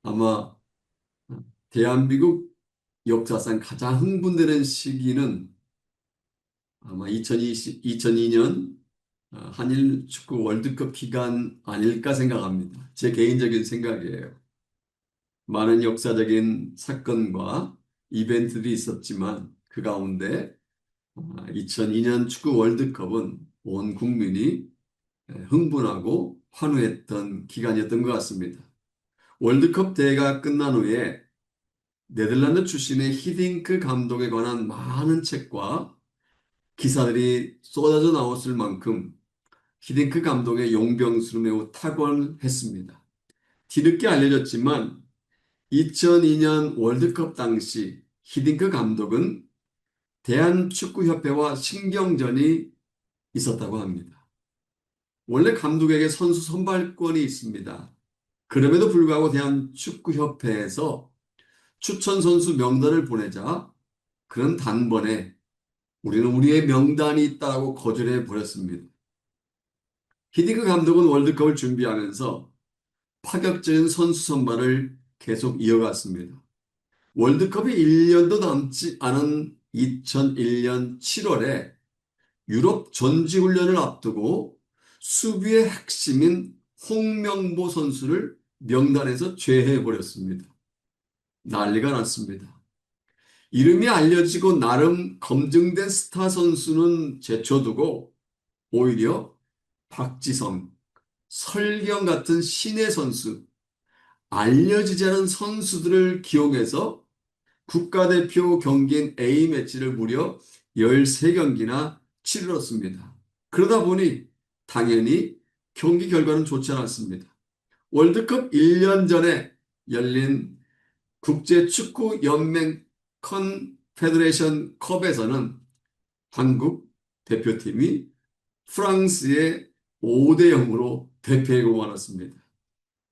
아마 대한민국 역사상 가장 흥분되는 시기는 아마 2002년 한일 축구 월드컵 기간 아닐까 생각합니다. 제 개인적인 생각이에요. 많은 역사적인 사건과 이벤트들이 있었지만 그 가운데 2002년 축구 월드컵은 온 국민이 흥분하고 환호했던 기간이었던 것 같습니다. 월드컵 대회가 끝난 후에 네덜란드 출신의 히딩크 감독에 관한 많은 책과 기사들이 쏟아져 나왔을 만큼 히딩크 감독의 용병술은 매우 탁월했습니다. 뒤늦게 알려졌지만 2002년 월드컵 당시 히딩크 감독은 대한축구협회와 신경전이 있었다고 합니다. 원래 감독에게 선수 선발권이 있습니다. 그럼에도 불구하고 대한축구협회에서 추천 선수 명단을 보내자 그는 단번에 우리는 우리의 명단이 있다고 거절해 버렸습니다. 히딩크 감독은 월드컵을 준비하면서 파격적인 선수 선발을 계속 이어갔습니다. 월드컵이 1년도 남지 않은 2001년 7월에 유럽 전지훈련을 앞두고 수비의 핵심인 홍명보 선수를 명단에서 제외해버렸습니다. 난리가 났습니다. 이름이 알려지고 나름 검증된 스타 선수는 제쳐두고 오히려 박지성, 설경 같은 신예 선수, 알려지지 않은 선수들을 기용해서 국가대표 경기인 A매치를 무려 13경기나 치르렀습니다. 그러다 보니 당연히 경기 결과는 좋지 않았습니다. 월드컵 1년 전에 열린 국제축구연맹 컨페더레이션 컵에서는 한국 대표팀이 프랑스에 5대 0으로 대패하고 말았습니다.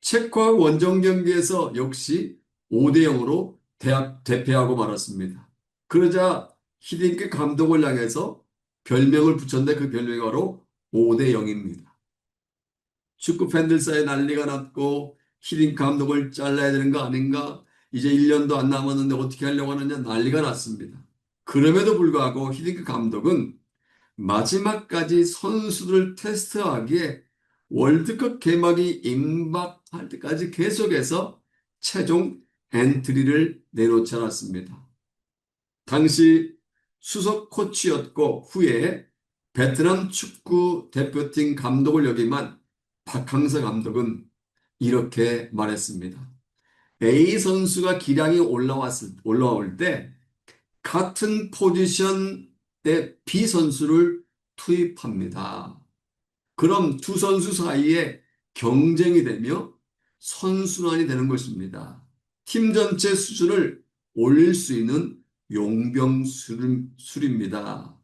체코와 원정 경기에서 역시 5대 0으로 대패하고 말았습니다. 그러자 히딩크 감독을 향해서 별명을 붙였는데 그 별명이 바로 5대 0입니다. 축구 팬들 사이에 난리가 났고 히딩크 감독을 잘라야 되는 거 아닌가? 이제 1년도 안 남았는데 어떻게 하려고 하느냐 난리가 났습니다. 그럼에도 불구하고 히딩크 감독은 마지막까지 선수들을 테스트하기에 월드컵 개막이 임박할 때까지 계속해서 최종 엔트리를 내놓지 않았습니다. 당시 수석 코치였고 후에 베트남 축구 대표팀 감독을 역임한 박항서 감독은 이렇게 말했습니다. A 선수가 기량이 올라올 때 같은 포지션 대 B 선수를 투입합니다. 그럼 두 선수 사이에 경쟁이 되며 선순환이 되는 것입니다. 팀 전체 수준을 올릴 수 있는 용병술입니다.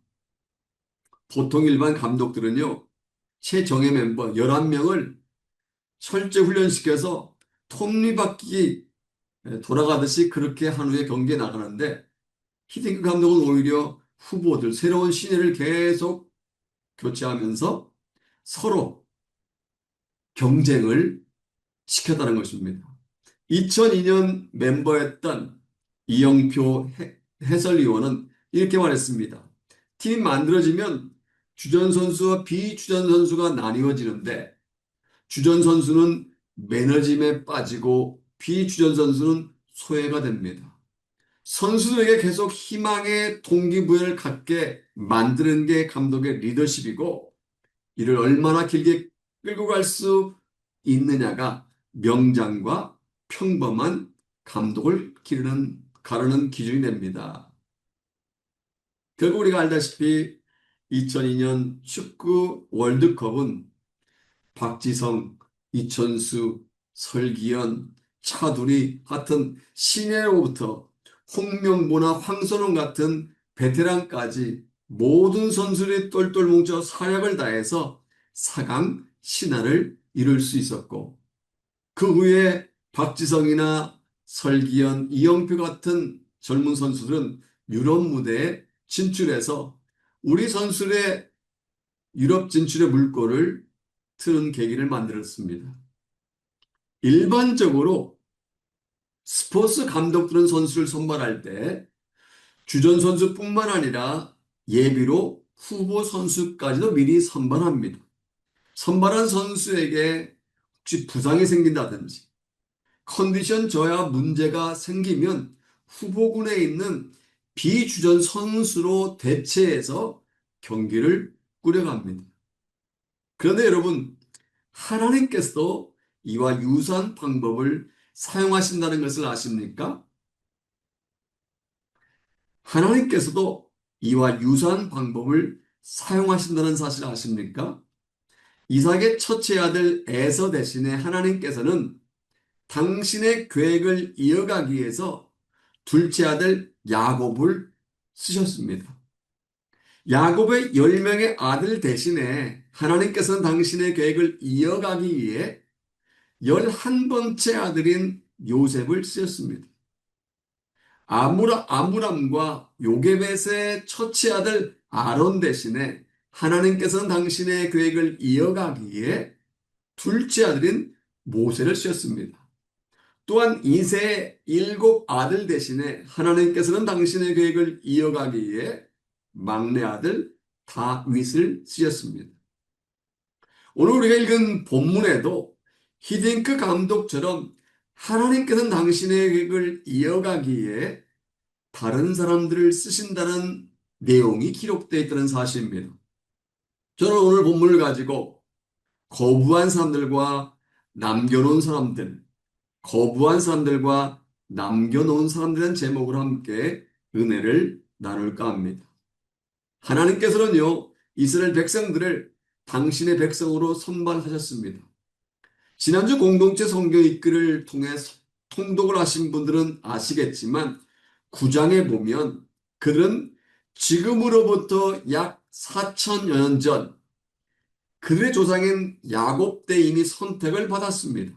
보통 일반 감독들은요, 최정예 멤버 11명을 철제 훈련시켜서 톱니바퀴 돌아가듯이 그렇게 한 후에 경기에 나가는데 히딩크 감독은 오히려 후보들, 새로운 신예를 계속 교체하면서 서로 경쟁을 시켰다는 것입니다. 2002년 멤버였던 이영표 해설위원은 이렇게 말했습니다. 팀이 만들어지면 주전 선수와 비주전 선수가 나뉘어지는데 주전 선수는 매너짐에 빠지고 비주전 선수는 소외가 됩니다. 선수들에게 계속 희망의 동기부여를 갖게 만드는 게 감독의 리더십이고 이를 얼마나 길게 끌고 갈 수 있느냐가 명장과 평범한 감독을 가르는 기준이 됩니다. 결국 우리가 알다시피 2002년 축구 월드컵은 박지성, 이천수, 설기현, 차두리 같은 신예로부터 홍명보나 황선홍 같은 베테랑까지 모든 선수들이 똘똘 뭉쳐 사력을 다해서 4강 신화를 이룰 수 있었고 그 후에 박지성이나 설기현, 이영표 같은 젊은 선수들은 유럽 무대에 진출해서 우리 선수들의 유럽 진출의 물꼬를 트는 계기를 만들었습니다. 일반적으로 스포츠 감독들은 선수를 선발할 때 주전 선수뿐만 아니라 예비로 후보 선수까지도 미리 선발합니다. 선발한 선수에게 혹시 부상이 생긴다든지 컨디션 저하 문제가 생기면 후보군에 있는 비주전 선수로 대체해서 경기를 꾸려갑니다. 그런데 여러분, 하나님께서도 이와 유사한 방법을 사용하신다는 것을 아십니까? 하나님께서도 이와 유사한 방법을 사용하신다는 사실을 아십니까? 이삭의 첫째 아들 에서 대신에 하나님께서는 당신의 계획을 이어가기 위해서 둘째 아들 야곱을 쓰셨습니다. 야곱의 10명의 아들 대신에 하나님께서는 당신의 계획을 이어가기 위해 11번째 아들인 요셉을 쓰셨습니다. 아므람과 요게벳의 첫째 아들 아론 대신에 하나님께서는 당신의 계획을 이어가기 위해 둘째 아들인 모세를 쓰셨습니다. 또한 이새의 7 아들 대신에 하나님께서는 당신의 계획을 이어가기 위해 막내 아들 다윗을 쓰셨습니다. 오늘 우리가 읽은 본문에도 히딩크 감독처럼 하나님께서는 당신의 계획을 이어가기 위해 다른 사람들을 쓰신다는 내용이 기록되어 있다는 사실입니다. 저는 오늘 본문을 가지고 거부한 사람들과 남겨놓은 사람들, 거부한 사람들과 남겨놓은 사람들이라는 제목으로 함께 은혜를 나눌까 합니다. 하나님께서는요, 이스라엘 백성들을 당신의 백성으로 선발하셨습니다. 지난주 공동체 성경 읽기를 통해 통독을 하신 분들은 아시겠지만 9장에 보면 그들은 지금으로부터 약 4천여 년 전 그들의 조상인 야곱 때 이미 선택을 받았습니다.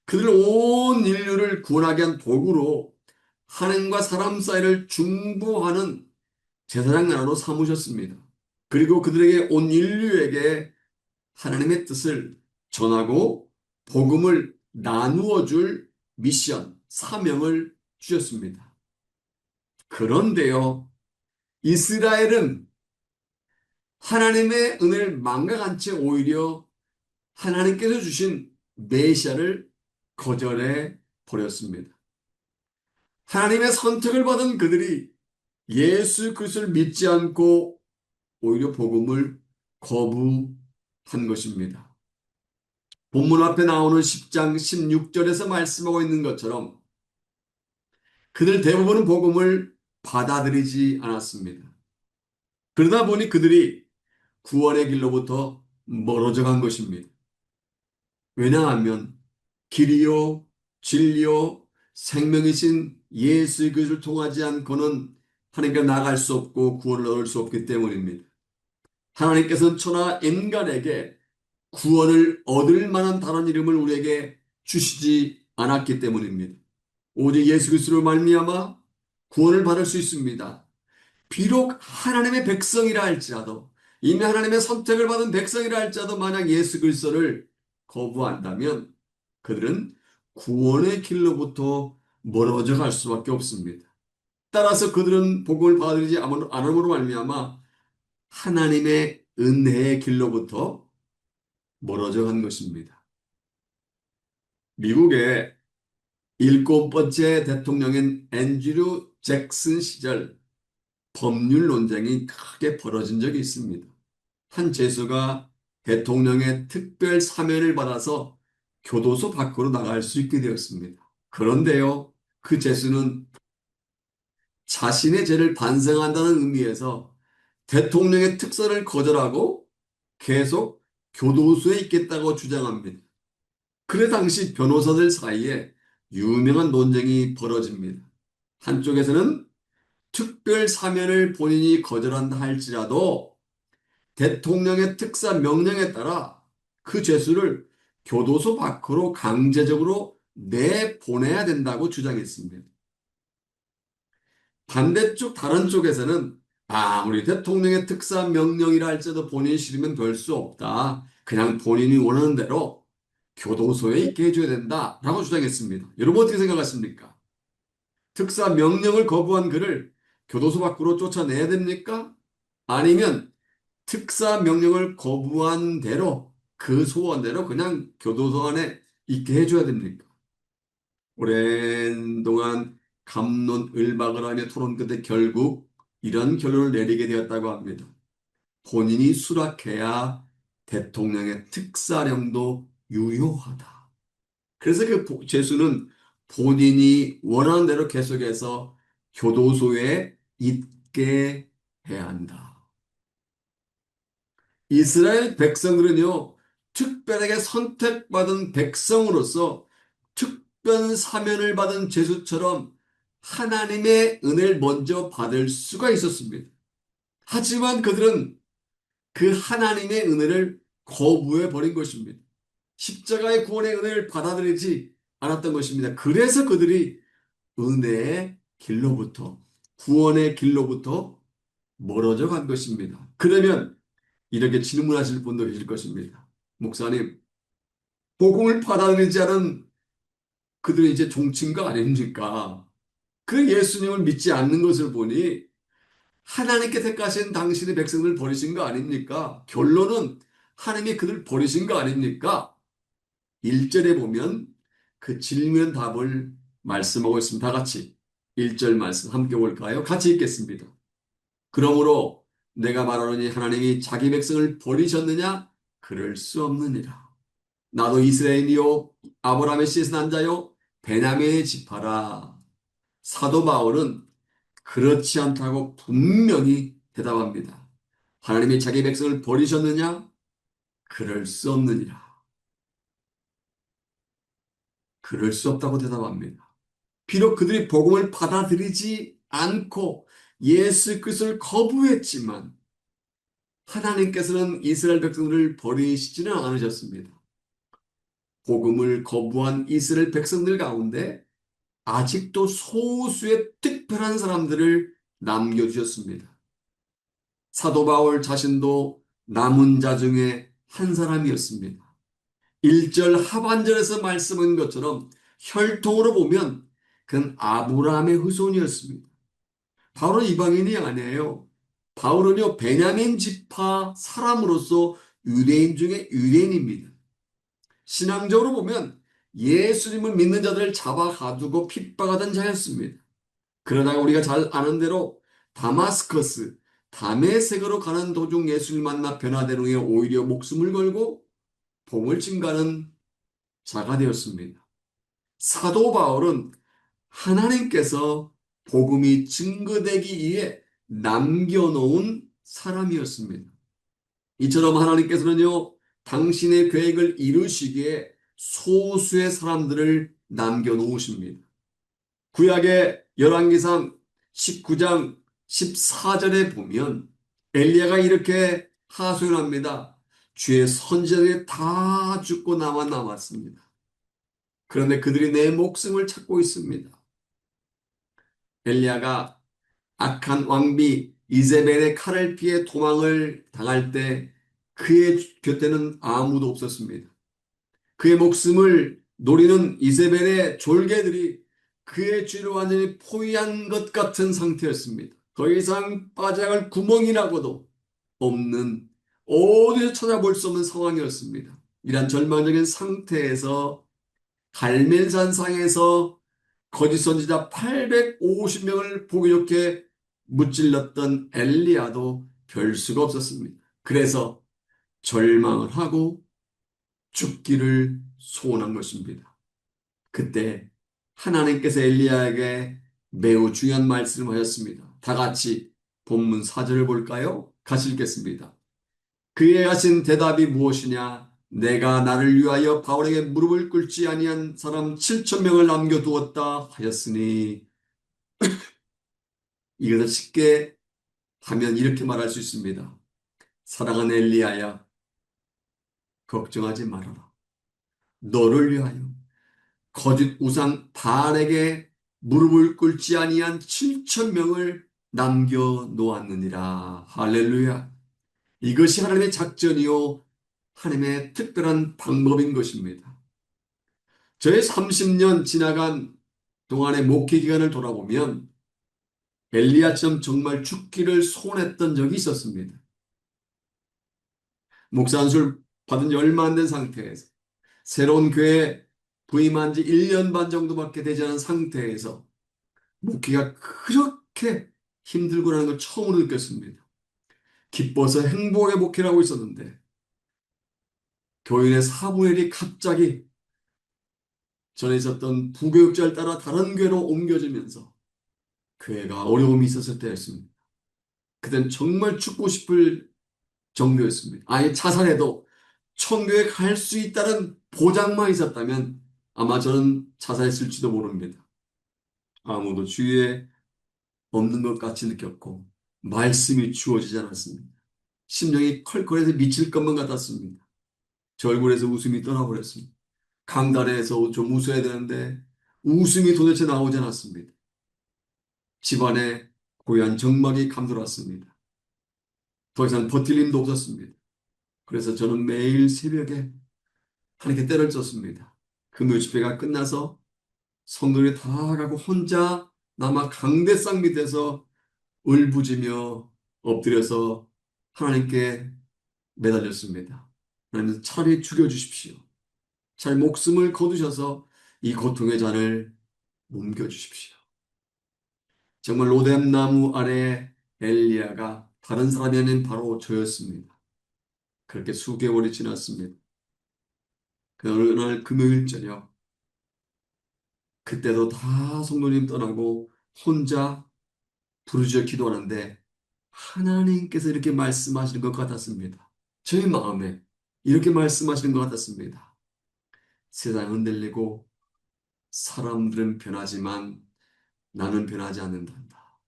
그들 온 인류를 구원하게 한 도구로 하나님과 사람 사이를 중보하는 제사장 나라로 삼으셨습니다. 그리고 그들에게 온 인류에게 하나님의 뜻을 전하고 복음을 나누어 줄 미션, 사명을 주셨습니다. 그런데요, 이스라엘은 하나님의 은혜를 망각한 채 오히려 하나님께서 주신 메시아를 거절해 버렸습니다. 하나님의 선택을 받은 그들이 예수 그리스도를 믿지 않고 오히려 복음을 거부한 것입니다. 본문 앞에 나오는 10장 16절에서 말씀하고 있는 것처럼 그들 대부분은 복음을 받아들이지 않았습니다. 그러다 보니 그들이 구원의 길로부터 멀어져 간 것입니다. 왜냐하면 길이요, 진리요, 생명이신 예수 그리스도를 통하지 않고는 하나님께 나갈 수 없고 구원을 얻을 수 없기 때문입니다. 하나님께서는 천하 인간에게 구원을 얻을 만한 다른 이름을 우리에게 주시지 않았기 때문입니다. 오직 예수 그리스도로 말미암아 구원을 받을 수 있습니다. 비록 하나님의 백성이라 할지라도 이미 하나님의 선택을 받은 백성이라 할지라도 만약 예수 그리스도를 거부한다면 그들은 구원의 길로부터 멀어져 갈 수밖에 없습니다. 따라서 그들은 복음을 받아들이지 않음으로 말미암아 하나님의 은혜의 길로부터 멀어져 간 것입니다. 미국의 7번째 대통령인 앤드류 잭슨 시절 법률 논쟁이 크게 벌어진 적이 있습니다. 한 죄수가 대통령의 특별 사면을 받아서 교도소 밖으로 나갈 수 있게 되었습니다. 그런데요, 그 죄수는 자신의 죄를 반성한다는 의미에서 대통령의 특선을 거절하고 계속 교도소에 있겠다고 주장합니다. 그래 당시 변호사들 사이에 유명한 논쟁이 벌어집니다. 한쪽에서는 특별 사면을 본인이 거절한다 할지라도 대통령의 특사 명령에 따라 그 죄수를 교도소 밖으로 강제적으로 내보내야 된다고 주장했습니다. 반대쪽 다른 쪽에서는 아무리 대통령의 특사 명령이라 할지라도 본인이 싫으면 될 수 없다. 그냥 본인이 원하는 대로 교도소에 있게 해줘야 된다라고 주장했습니다. 여러분 어떻게 생각하십니까? 특사 명령을 거부한 그를 교도소 밖으로 쫓아내야 됩니까? 아니면 특사 명령을 거부한 대로 그 소원대로 그냥 교도소 안에 있게 해줘야 됩니까? 오랜 동안 갑론을박을 하며 토론 끝에 결국 이런 결론을 내리게 되었다고 합니다. 본인이 수락해야 대통령의 특사령도 유효하다. 그래서 그 죄수는 본인이 원하는 대로 계속해서 교도소에 있게 해야 한다. 이스라엘 백성들은요, 특별하게 선택받은 백성으로서 특별 사면을 받은 죄수처럼 하나님의 은혜를 먼저 받을 수가 있었습니다. 하지만 그들은 그 하나님의 은혜를 거부해 버린 것입니다. 십자가의 구원의 은혜를 받아들이지 않았던 것입니다. 그래서 그들이 은혜의 길로부터, 구원의 길로부터 멀어져 간 것입니다. 그러면 이렇게 질문하실 분도 계실 것입니다. 목사님, 복음을 받아들이지 않은 그들이 이제 종친거 아닙니까? 그 예수님을 믿지 않는 것을 보니 하나님께 택하신 당신의 백성을 버리신 거 아닙니까? 결론은 하나님이 그들 버리신 거 아닙니까? 1절에 보면 그 질문 답을 말씀하고 있습니다. 다 같이 1절 말씀 함께 볼까요? 같이 읽겠습니다. 그러므로 내가 말하노니 하나님이 자기 백성을 버리셨느냐? 그럴 수 없느니라. 나도 이스라엘이요 아브라함의 씨에서 난 자요 베냐민의 지파라. 사도 바울은 그렇지 않다고 분명히 대답합니다. 하나님이 자기 백성을 버리셨느냐? 그럴 수 없느니라. 그럴 수 없다고 대답합니다. 비록 그들이 복음을 받아들이지 않고 예수 그리스도를 거부했지만 하나님께서는 이스라엘 백성들을 버리시지는 않으셨습니다. 복음을 거부한 이스라엘 백성들 가운데 아직도 소수의 특별한 사람들을 남겨주셨습니다. 사도 바울 자신도 남은 자 중에 한 사람이었습니다. 1절 하반절에서 말씀한 것처럼 혈통으로 보면 그는 아브라함의 후손이었습니다. 바울은 이방인이 아니에요. 바울은요 베냐민 지파 사람으로서 유대인 중에 유대인입니다. 신앙적으로 보면 예수님을 믿는 자들을 잡아 가두고 핍박하던 자였습니다. 그러다가 우리가 잘 아는 대로 다마스커스, 다메섹으로 가는 도중 예수를 만나 변화된 후에 오히려 목숨을 걸고 복음을 증가하는 자가 되었습니다. 사도 바울은 하나님께서 복음이 증거되기 위해 남겨놓은 사람이었습니다. 이처럼 하나님께서는요, 당신의 계획을 이루시기에 소수의 사람들을 남겨놓으십니다. 구약의 열왕기상 19장 14절에 보면 엘리야가 이렇게 하소연합니다. 주의 선지자들이 다 죽고 나만 남았습니다. 그런데 그들이 내 목숨을 찾고 있습니다. 엘리야가 악한 왕비 이세벨의 칼을 피해 도망을 당할 때 그의 곁에는 아무도 없었습니다. 그의 목숨을 노리는 이세벨의 졸개들이 그의 죄를 완전히 포위한 것 같은 상태였습니다. 더 이상 빠져나갈 구멍이라고도 없는 어디서 찾아볼 수 없는 상황이었습니다. 이런 절망적인 상태에서 갈멜산상에서 거짓 선지자 850명을 보기 좋게 무찔렀던 엘리야도 별 수가 없었습니다. 그래서 절망을 하고 죽기를 소원한 것입니다. 그때 하나님께서 엘리야에게 매우 중요한 말씀을 하셨습니다. 다 같이 본문 4절을 볼까요? 같이 읽겠습니다. 그에 하신 대답이 무엇이냐? 내가 나를 위하여 바울에게 무릎을 꿇지 아니한 사람 7천 명을 남겨두었다 하였으니 이것을 쉽게 하면 이렇게 말할 수 있습니다. 사랑하는 엘리야야, 걱정하지 말아라. 너를 위하여 거짓 우상 바알에게 무릎을 꿇지 아니한 7천 명을 남겨놓았느니라. 할렐루야. 이것이 하나님의 작전이요 하나님의 특별한 방법인 것입니다. 저의 30년 지나간 동안의 목회 기간을 돌아보면 엘리야처럼 정말 죽기를 소원했던 적이 있었습니다. 목사 안수를 받은 지 얼마 안 된 상태에서 새로운 교회에 부임한 지 1년 반 정도밖에 되지 않은 상태에서 목회가 그렇게 힘들구나는 걸 처음으로 느꼈습니다. 기뻐서 행복하게 목회를 하고 있었는데 교인의 4분의 1이 갑자기 전에 있었던 부교육자를 따라 다른 교회로 옮겨지면서 교회가 어려움이 있었을 때였습니다. 그땐 정말 죽고 싶을 정도였습니다. 아예 자살해도 천국에 갈 수 있다는 보장만 있었다면 아마 저는 자살했을지도 모릅니다. 아무도 주위에 없는 것 같이 느꼈고 말씀이 주어지지 않았습니다. 심령이 컬컬해서 미칠 것만 같았습니다. 저 얼굴에서 웃음이 떠나버렸습니다. 강단에서 좀 웃어야 되는데 웃음이 도대체 나오지 않았습니다. 집안에 고요한 정막이 감돌았습니다. 더 이상 버틸 힘도 없었습니다. 그래서 저는 매일 새벽에 하나님께 때를 썼습니다. 금요 집회가 끝나서 성도들이 다 가고 혼자 남아 강대상 밑에서 울부짖며 엎드려서 하나님께 매달렸습니다. 하나님 차라리 죽여주십시오. 차라리 목숨을 거두셔서 이 고통의 잔을 옮겨주십시오. 정말 로뎀나무 아래 엘리야가 다른 사람이 아닌 바로 저였습니다. 그렇게 수개월이 지났습니다. 그 어느 날 금요일 저녁 그때도 다 성도님 떠나고 혼자 부르짖어 기도하는데 하나님께서 이렇게 말씀하시는 것 같았습니다. 저의 마음에 이렇게 말씀하시는 것 같았습니다. 세상 흔들리고 사람들은 변하지만 나는 변하지 않는단다.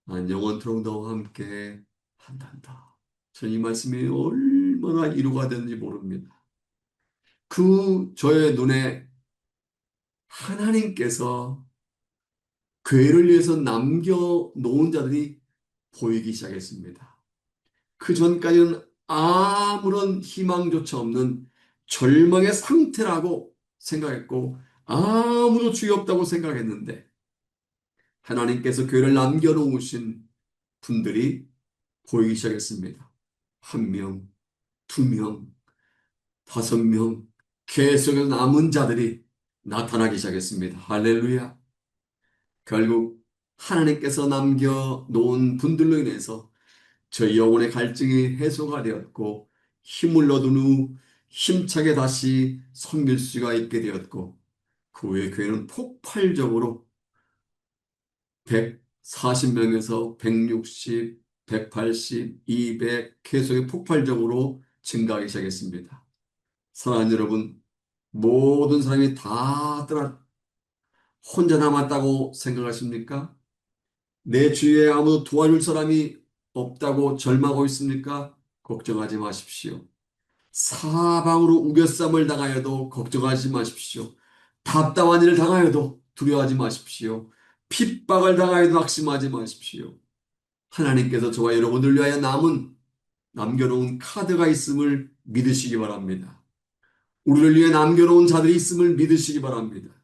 난 영원토록 너와 함께 한단다. 저는 이 말씀이 얼마나 위로가 되는지 모릅니다. 그 저의 눈에 하나님께서 교회를 위해서 남겨놓은 자들이 보이기 시작했습니다. 그 전까지는 아무런 희망조차 없는 절망의 상태라고 생각했고 아무도 주의 없다고 생각했는데 하나님께서 교회를 남겨놓으신 분들이 보이기 시작했습니다. 한 명, 두 명, 다섯 명, 계속해서 남은 자들이 나타나기 시작했습니다. 할렐루야. 결국 하나님께서 남겨놓은 분들로 인해서 저희 영혼의 갈증이 해소가 되었고 힘을 얻은 후 힘차게 다시 섬길 수가 있게 되었고 그 후에 교회는 폭발적으로 140명에서 160, 180, 200 계속해 폭발적으로 증가하기 시작했습니다. 사랑하는 여러분, 모든 사람이 다 떠나 혼자 남았다고 생각하십니까? 내 주위에 아무도 도와줄 사람이 없다고 절망하고 있습니까? 걱정하지 마십시오. 사방으로 우겨쌈을 당하여도 걱정하지 마십시오. 답답한 일을 당하여도 두려워하지 마십시오. 핍박을 당하여도 낙심하지 마십시오. 하나님께서 저와 여러분을 위하여 남겨놓은 카드가 있음을 믿으시기 바랍니다. 우리를 위해 남겨놓은 자들이 있음을 믿으시기 바랍니다.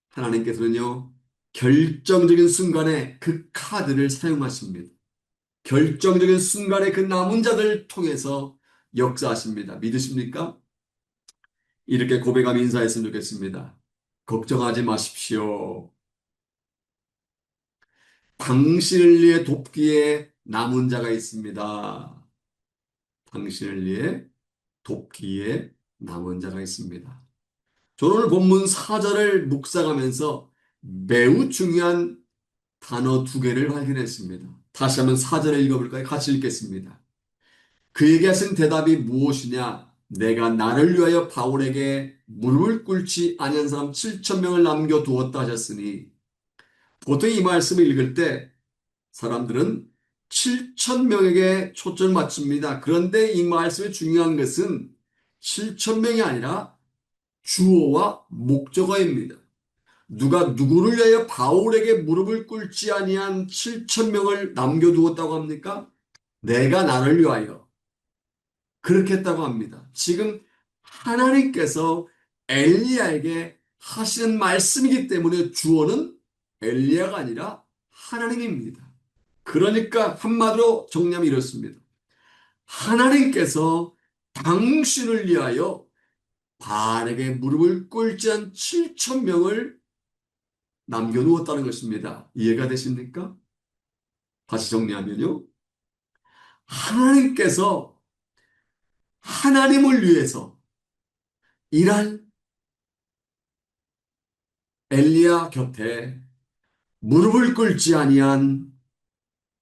하나님께서는요, 결정적인 순간에 그 카드를 사용하십니다. 결정적인 순간에 그 남은 자들을 통해서 역사하십니다. 믿으십니까? 이렇게 고백하며 인사했으면 좋겠습니다. 걱정하지 마십시오. 당신을 위해 돕기에 남은 자가 있습니다. 당신을 위해 돕기에 남은 자가 있습니다. 저는 오늘 본문 4절을 묵상하면서 매우 중요한 단어 두 개를 발견했습니다. 다시 한번 4절을 읽어볼까요? 같이 읽겠습니다. 그에게 하신 대답이 무엇이냐? 내가 나를 위하여 바울에게 무릎을 꿇지 아니한 사람 7천 명을 남겨두었다 하셨으니 보통 이 말씀을 읽을 때 사람들은 7천 명에게 초점을 맞춥니다. 그런데 이 말씀의 중요한 것은 7천 명이 아니라 주어와 목적어입니다. 누가 누구를 위하여 바울에게 무릎을 꿇지 아니한 7천 명을 남겨두었다고 합니까? 내가 나를 위하여 그렇게 했다고 합니다. 지금 하나님께서 엘리야에게 하시는 말씀이기 때문에 주어는 엘리야가 아니라 하나님입니다. 그러니까 한마디로 정리하면 이렇습니다. 하나님께서 당신을 위하여 바알에게 무릎을 꿇지 않은 7천 명을 남겨놓았다는 것입니다. 이해가 되십니까? 다시 정리하면요. 하나님께서 하나님을 위해서 일할 엘리야 곁에 무릎을 꿇지 아니한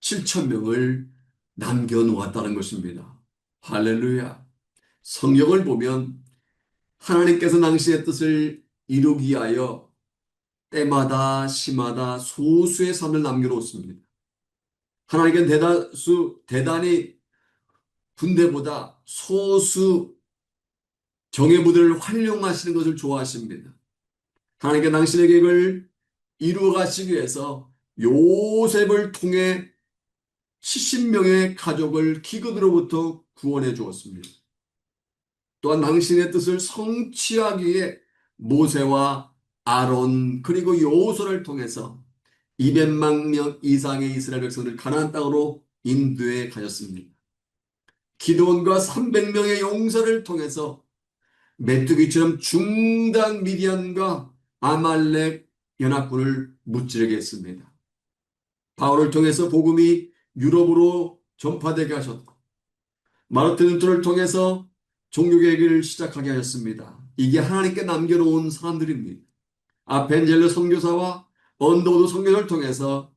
7천 명을 남겨놓았다는 것입니다. 할렐루야. 성경을 보면 하나님께서 당신의 뜻을 이루기 위하여 때마다 시마다 소수의 삶을 남겨놓습니다. 하나님께는 대단히 군대보다 소수 정예부들을 활용하시는 것을 좋아하십니다. 하나님께 당신의 계획을 이루어 가시기 위해서 요셉을 통해 70명의 가족을 기근으로부터 구원해 주었습니다. 또한 당신의 뜻을 성취하기 위해 모세와 아론 그리고 여호수아를 통해서 200만 명 이상의 이스라엘 백성을 가나안 땅으로 인도해 가셨습니다. 기드온과 300명의 용사를 통해서 메뚜기처럼 중단 미디안과 아말렉 연합군을 무찌르게 했습니다. 바울을 통해서 복음이 유럽으로 전파되게 하셨고 마르틴 루터를 통해서 종교개혁을 시작하게 하셨습니다. 이게 하나님께 남겨놓은 사람들입니다. 아펜젤러 선교사와 언더우드 선교사를 통해서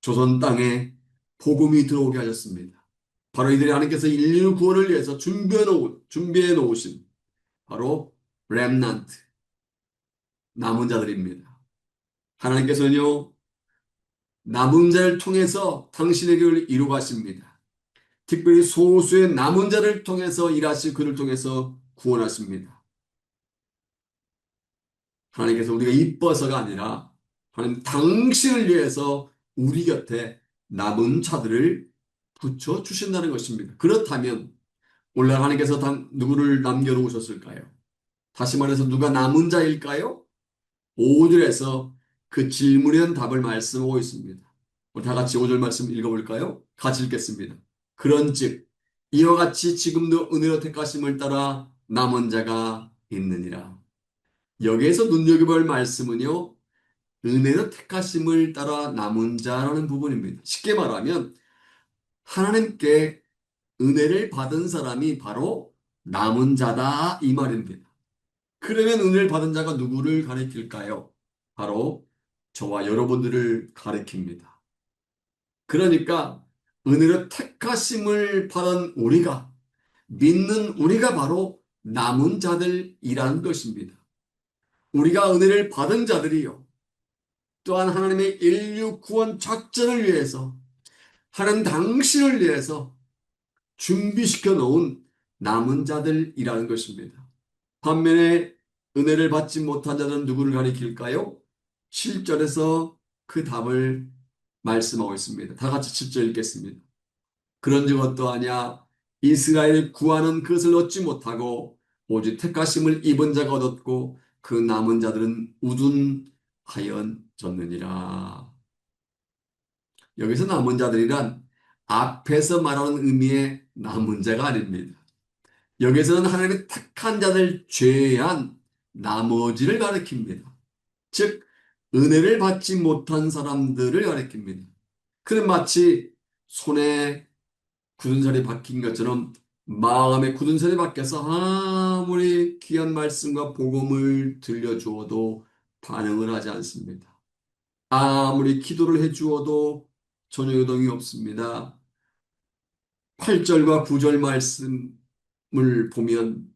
조선 땅에 복음이 들어오게 하셨습니다. 바로 이들이 하나님께서 인류 구원을 위해서 준비해 놓으신 바로 렘넌트, 남은 자들입니다. 하나님께서는요, 남은 자를 통해서 당신의 교회를 이루어 가십니다. 특별히 소수의 남은 자를 통해서 일하시 그를 통해서 구원하십니다. 하나님께서 우리가 이뻐서가 아니라 하나님 당신을 위해서 우리 곁에 남은 자들을 붙여주신다는 것입니다. 그렇다면 오늘 하나님께서 누구를 남겨놓으셨을까요? 다시 말해서 누가 남은 자일까요? 5절에서 그 질문에 대한 답을 말씀하고 있습니다. 우리 다 같이 5절 말씀 읽어볼까요? 같이 읽겠습니다. 그런즉 이와 같이 지금도 은혜로 택하심을 따라 남은 자가 있느니라. 여기에서 눈여겨볼 말씀은요. 은혜로 택하심을 따라 남은 자라는 부분입니다. 쉽게 말하면 하나님께 은혜를 받은 사람이 바로 남은 자다 이 말입니다. 그러면 은혜를 받은 자가 누구를 가리킬까요? 바로 저와 여러분들을 가리킵니다. 그러니까 은혜로 택하심을 받은 우리가 믿는 우리가 바로 남은 자들이라는 것입니다. 우리가 은혜를 받은 자들이요. 또한 하나님의 인류 구원 작전을 위해서 하나님 당신을 위해서 준비시켜 놓은 남은 자들이라는 것입니다. 반면에 은혜를 받지 못한 자들은 누구를 가리킬까요? 7절에서 그 답을 말씀하고 있습니다. 다 같이 7절 읽겠습니다. 그런즉 어떠하냐? 이스라엘을 구하는 그것을 얻지 못하고 오직 택하심을 입은 자가 얻었고 그 남은 자들은 우둔하여졌느니라. 여기서 남은 자들이란 앞에서 말하는 의미의 남은 자가 아닙니다. 여기서는 하나님의 택한 자들 제외한 나머지를 가리킵니다. 즉 은혜를 받지 못한 사람들을 가리킵니다. 그는 마치 손에 굳은 살이 박힌 것처럼 마음에 굳은 살이 박혀서 아무리 귀한 말씀과 복음을 들려주어도 반응을 하지 않습니다. 아무리 기도를 해주어도 전혀 요동이 없습니다. 8절과 9절 말씀을 보면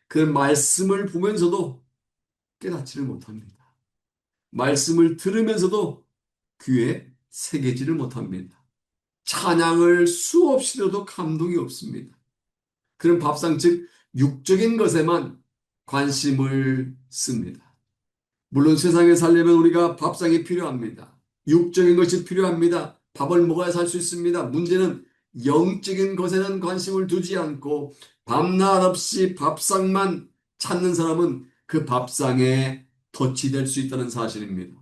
그 말씀을 보면서도 깨닫지를 못합니다. 말씀을 들으면서도 귀에 새기지를 못합니다. 찬양을 수없이 들어도 감동이 없습니다. 그런 밥상 즉 육적인 것에만 관심을 씁니다. 물론 세상에 살려면 우리가 밥상이 필요합니다. 육적인 것이 필요합니다. 밥을 먹어야 살 수 있습니다. 문제는 영적인 것에는 관심을 두지 않고 밤낮 없이 밥상만 찾는 사람은 그 밥상에 덫이 될 수 있다는 사실입니다.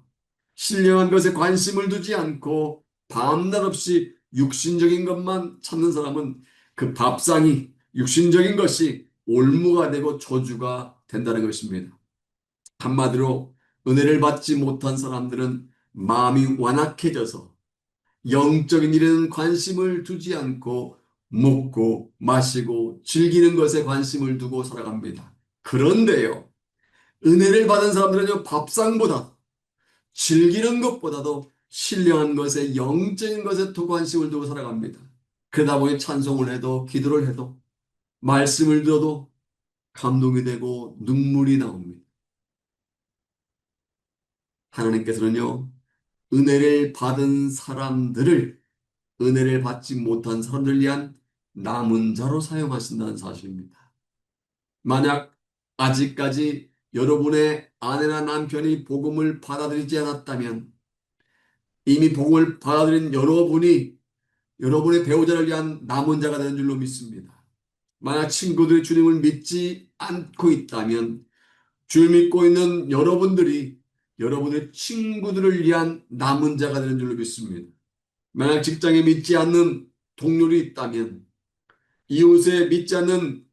신령한 것에 관심을 두지 않고 밤낮 없이 육신적인 것만 찾는 사람은 그 밥상이 육신적인 것이 올무가 되고 저주가 된다는 것입니다. 한마디로 은혜를 받지 못한 사람들은 마음이 완악해져서 영적인 일에는 관심을 두지 않고 먹고 마시고 즐기는 것에 관심을 두고 살아갑니다. 그런데요, 은혜를 받은 사람들은요, 밥상보다 즐기는 것보다도 신령한 것에 영적인 것에 더 관심을 두고 살아갑니다. 그러다 보니 찬송을 해도 기도를 해도 말씀을 들어도 감동이 되고 눈물이 나옵니다. 하나님께서는요, 은혜를 받은 사람들을 은혜를 받지 못한 사람들을 위한 남은 자로 사용하신다는 사실입니다. 만약 아직까지 여러분의 아내나 남편이 복음을 받아들이지 않았다면 이미 복음을 받아들인 여러분이 여러분의 배우자를 위한 남은 자가 되는 줄로 믿습니다. 만약 친구들이 주님을 믿지 않고 있다면 주를 믿고 있는 여러분들이 여러분의 친구들을 위한 남은 자가 되는 줄로 믿습니다. 만약 직장에 믿지 않는 동료들이 있다면 이웃에 믿지 않는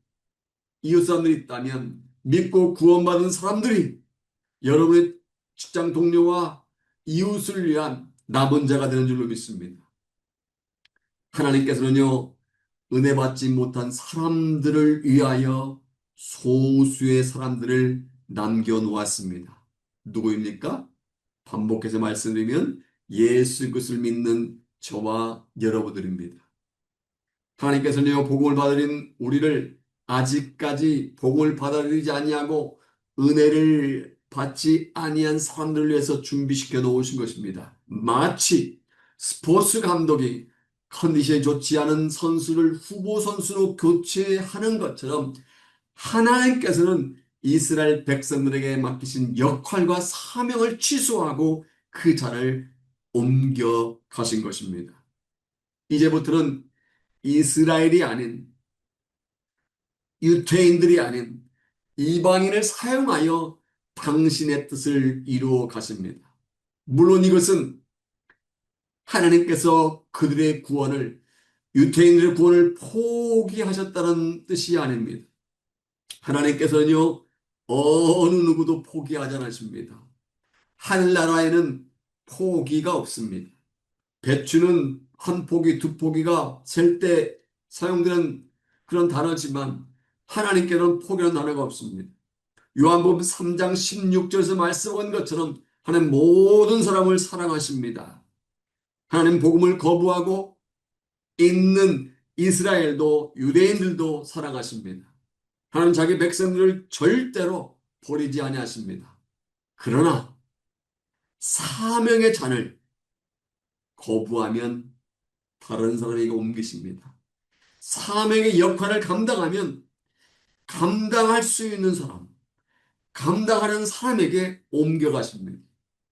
이웃 사람들이 있다면 믿고 구원받은 사람들이 여러분의 직장 동료와 이웃을 위한 남은 자가 되는 줄로 믿습니다. 하나님께서는요, 은혜 받지 못한 사람들을 위하여 소수의 사람들을 남겨놓았습니다. 누구입니까? 반복해서 말씀드리면 예수 그리스도를 믿는 저와 여러분들입니다. 하나님께서는요, 복음을 받아들인 우리를 아직까지 복음을 받아들이지 아니하고 은혜를 받지 아니한 사람들을 위해서 준비시켜 놓으신 것입니다. 마치 스포츠 감독이 컨디션이 좋지 않은 선수를 후보 선수로 교체하는 것처럼 하나님께서는 이스라엘 백성들에게 맡기신 역할과 사명을 취소하고 그 자를 옮겨 가신 것입니다. 이제부터는 이스라엘이 아닌 유대인들이 아닌 이방인을 사용하여 당신의 뜻을 이루어 가십니다. 물론 이것은 하나님께서 그들의 구원을 유대인들의 구원을 포기하셨다는 뜻이 아닙니다. 하나님께서는요, 어느 누구도 포기하지 않으십니다. 하늘나라에는 포기가 없습니다. 배추는 한 포기, 두 포기가 셀 때 사용되는 그런 단어지만 하나님께는 포기라는 단어가 없습니다. 요한복음 3장 16절에서 말씀한 것처럼 하나님 모든 사람을 사랑하십니다. 하나님 복음을 거부하고 있는 이스라엘도 유대인들도 사랑하십니다. 하나님 자기 백성들을 절대로 버리지 아니하십니다. 그러나 사명의 잔을 거부하면 다른 사람에게 옮기십니다. 사명의 역할을 감당하면 감당할 수 있는 사람, 감당하는 사람에게 옮겨가십니다.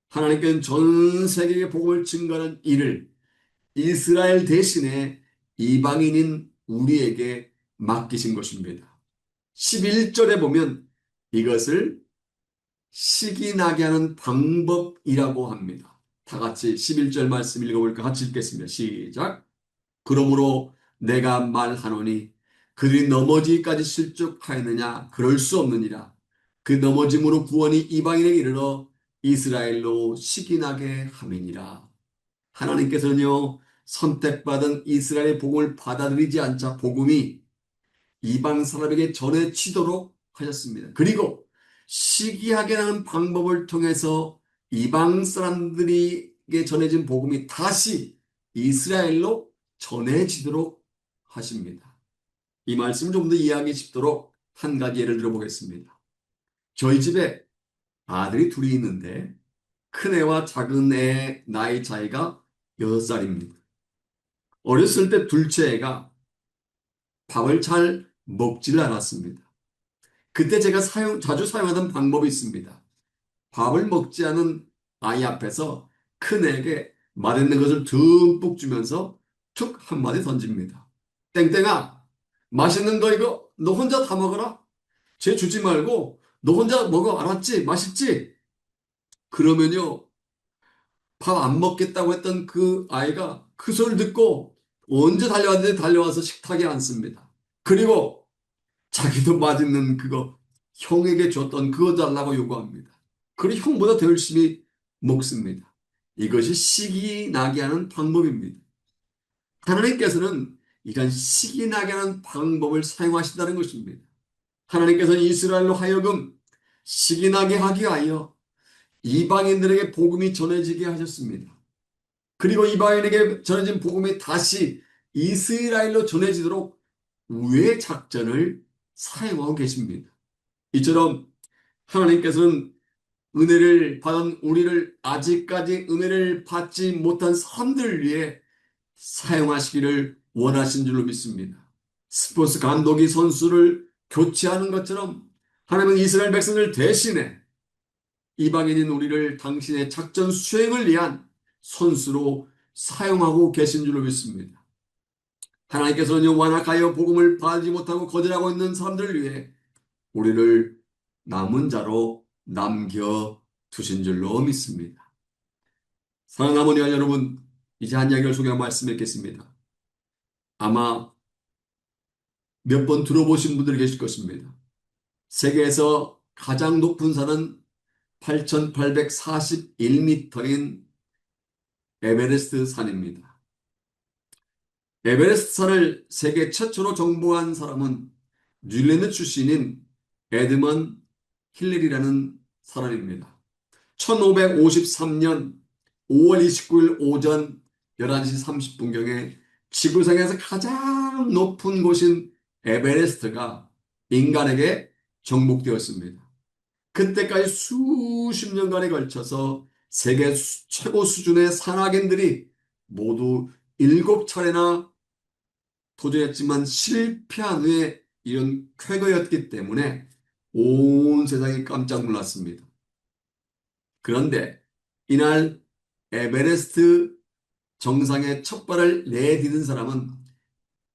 하나님께는 전 세계에 복음을 증거하는 일을 이스라엘 대신에 이방인인 우리에게 맡기신 것입니다. 11절에 보면 이것을 식이 나게 하는 방법이라고 합니다. 다 같이 11절 말씀 읽어볼까? 같이 읽겠습니다. 시작. 그러므로 내가 말하노니 그들이 넘어지기까지 실족하였느냐? 그럴 수 없느니라. 그 넘어짐으로 구원이 이방인에게 이르러 이스라엘로 식이 나게 함이니라. 하나님께서는요, 선택받은 이스라엘의 복음을 받아들이지 않자 복음이 이방 사람에게 전해지도록 하셨습니다. 그리고 시기하게 하는 방법을 통해서 이방 사람들에게 전해진 복음이 다시 이스라엘로 전해지도록 하십니다. 이 말씀을 좀 더 이해하기 쉽도록 한 가지 예를 들어보겠습니다. 저희 집에 아들이 둘이 있는데 큰애와 작은애의 나이 차이가 6살입니다. 어렸을 때 둘째 애가 밥을 잘 먹질 않았습니다. 그때 제가 자주 사용하던 방법이 있습니다. 밥을 먹지 않은 아이 앞에서 큰애에게 맛있는 것을 듬뿍 주면서 툭 한마디 던집니다. 땡땡아, 맛있는 거 이거 너 혼자 다 먹어라. 쟤 주지 말고 너 혼자 먹어. 알았지? 맛있지? 그러면요, 밥 안 먹겠다고 했던 그 아이가 그 소리를 듣고 언제 달려왔는지 달려와서 식탁에 앉습니다. 그리고 자기도 맛있는 그거 형에게 줬던 그거 달라고 요구합니다. 그리고 형보다 더 열심히 먹습니다. 이것이 식이 나게 하는 방법입니다. 하나님께서는 이런 식이 나게 하는 방법을 사용하신다는 것입니다. 하나님께서는 이스라엘로 하여금 식이 나게 하기 위하여 이방인들에게 복음이 전해지게 하셨습니다. 그리고 이방인에게 전해진 복음이 다시 이스라엘로 전해지도록 우회 작전을 사용하고 계십니다. 이처럼 하나님께서는 은혜를 받은 우리를 아직까지 은혜를 받지 못한 사람들을 위해 사용하시기를 원하신 줄로 믿습니다. 스포츠 감독이 선수를 교체하는 것처럼 하나님은 이스라엘 백성을 대신해 이방인인 우리를 당신의 작전 수행을 위한 선수로 사용하고 계신 줄로 믿습니다. 하나님께서는 완악하여 복음을 받지 못하고 거절하고 있는 사람들을 위해 우리를 남은 자로 남겨 두신 줄로 믿습니다. 사랑하는 어머니와 여러분, 이제 한 이야기를 소개하고 말씀드리겠습니다. 아마 몇 번 들어보신 분들이 계실 것입니다. 세계에서 가장 높은 산은 8,841m인 에베레스트 산입니다. 에베레스트 산을 세계 최초로 정복한 사람은 뉴질랜드 출신인 에드먼 힐러리라는 사람입니다. 1553년 5월 29일 오전 11시 30분경에 지구상에서 가장 높은 곳인 에베레스트가 인간에게 정복되었습니다. 그때까지 수십 년간에 걸쳐서 세계 최고 수준의 산악인들이 모두 7차례나 도전했지만 실패한 후에 이런 쾌거였기 때문에 온 세상이 깜짝 놀랐습니다. 그런데 이날 에베레스트 정상에 첫 발을 내디딘 사람은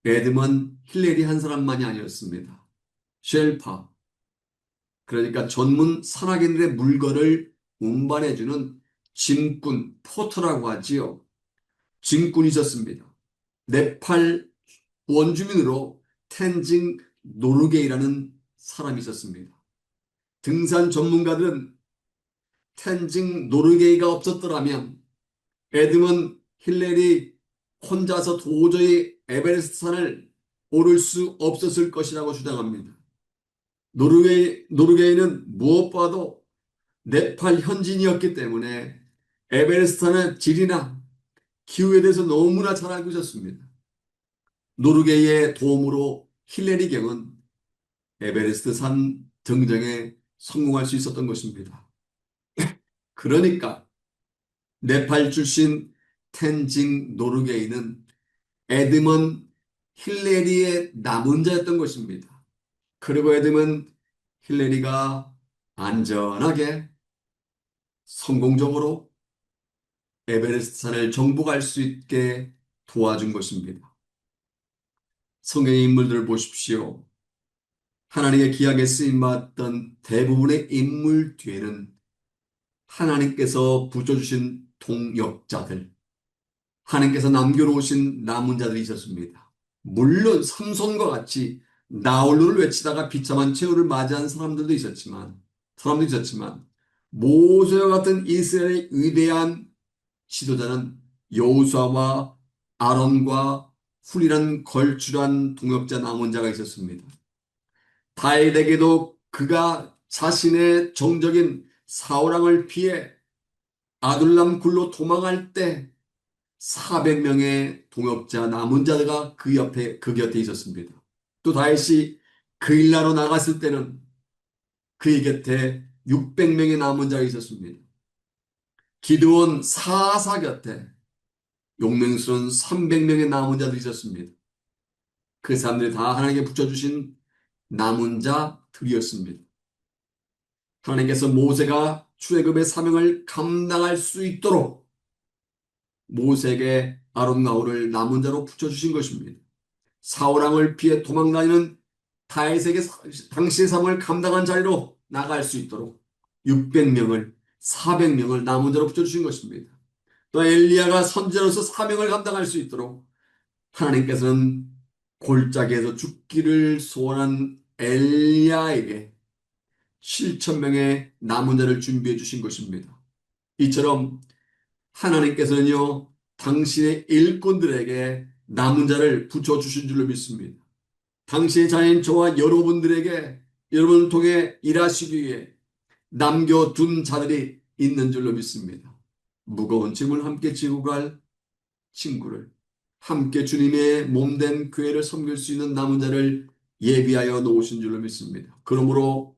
에드먼 힐러리 한 사람만이 아니었습니다. 쉘파, 그러니까 전문 산악인들의 물건을 운반해주는 짐꾼, 포터라고 하지요. 짐꾼이 있었습니다. 네팔 원주민으로 텐징 노르게이라는 사람이 있었습니다. 등산 전문가들은 텐징 노르게이가 없었더라면 에드먼 힐러리 혼자서 도저히 에베레스트 산을 오를 수 없었을 것이라고 주장합니다. 노르게이는 무엇보다도 네팔 현지인이었기 때문에 에베레스트 산의 질이나 기후에 대해서 너무나 잘 알고 있었습니다. 노르게이의 도움으로 힐러리 경은 에베레스트 산 등정에 성공할 수 있었던 것입니다. 그러니까 네팔 출신 텐징 노르게이는 에드먼 힐러리의 남은자였던 것입니다. 그리고 에드먼 힐러리가 안전하게 성공적으로 에베레스트 산을 정복할 수 있게 도와준 것입니다. 성경의 인물들을 보십시오. 하나님의 기약에 쓰임받았던 대부분의 인물 뒤에는 하나님께서 붙여주신 동역자들, 하나님께서 남겨놓으신 남은 자들이 있었습니다. 물론 삼손과 같이 나홀로를 외치다가 비참한 최후를 맞이한 사람도 있었지만 모세와 같은 이스라엘의 위대한 지도자는 여호수아와 아론과 훌이란 걸출한 동역자 남은 자가 있었습니다. 다윗에게도 그가 자신의 정적인 사울왕을 피해 아둘람 굴로 도망할 때 400명의 동역자 남은 자가 그 곁에 있었습니다. 또 다윗이 그 일나로 나갔을 때는 그의 곁에 600명의 남은 자가 있었습니다. 기드온 사사 곁에 용맹스러운 300명의 남은 자들이 있었습니다. 그 사람들이 다 하나님께 붙여주신 남은 자들이었습니다. 하나님께서 모세가 출애굽의 사명을 감당할 수 있도록 모세에게 아론과 홀을 남은 자로 붙여주신 것입니다. 사울왕을 피해 도망다니는 다윗에게 당시의 사명을 감당한 자리로 나갈 수 있도록 600명을 400명을 남은 자로 붙여주신 것입니다. 또 엘리야가 선지자로서 사명을 감당할 수 있도록 하나님께서는 골짜기에서 죽기를 소원한 엘리야에게 7천 명의 남은 자를 준비해 주신 것입니다. 이처럼 하나님께서는요, 당신의 일꾼들에게 남은 자를 붙여주신 줄로 믿습니다. 당신의 자녀인 저와 여러분들에게 여러분을 통해 일하시기 위해 남겨둔 자들이 있는 줄로 믿습니다. 무거운 짐을 함께 지고 갈 친구를, 함께 주님의 몸된 교회를 섬길 수 있는 남은 자를 예비하여 놓으신 줄로 믿습니다. 그러므로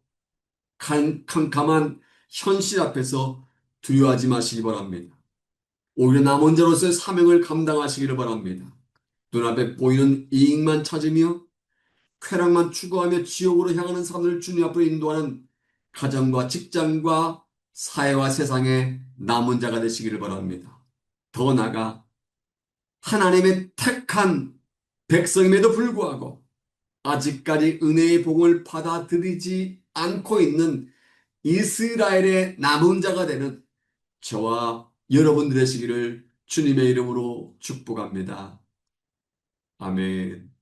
캄캄한 현실 앞에서 두려워하지 마시기 바랍니다. 오히려 남은 자로서의 사명을 감당하시기를 바랍니다. 눈앞에 보이는 이익만 찾으며 쾌락만 추구하며 지옥으로 향하는 사람들을 주님 앞으로 인도하는 가정과 직장과 사회와 세상의 남은 자가 되시기를 바랍니다. 더 나아가 하나님의 택한 백성임에도 불구하고 아직까지 은혜의 복을 받아들이지 않고 있는 이스라엘의 남은 자가 되는 저와 여러분 되시기를 주님의 이름으로 축복합니다. 아멘.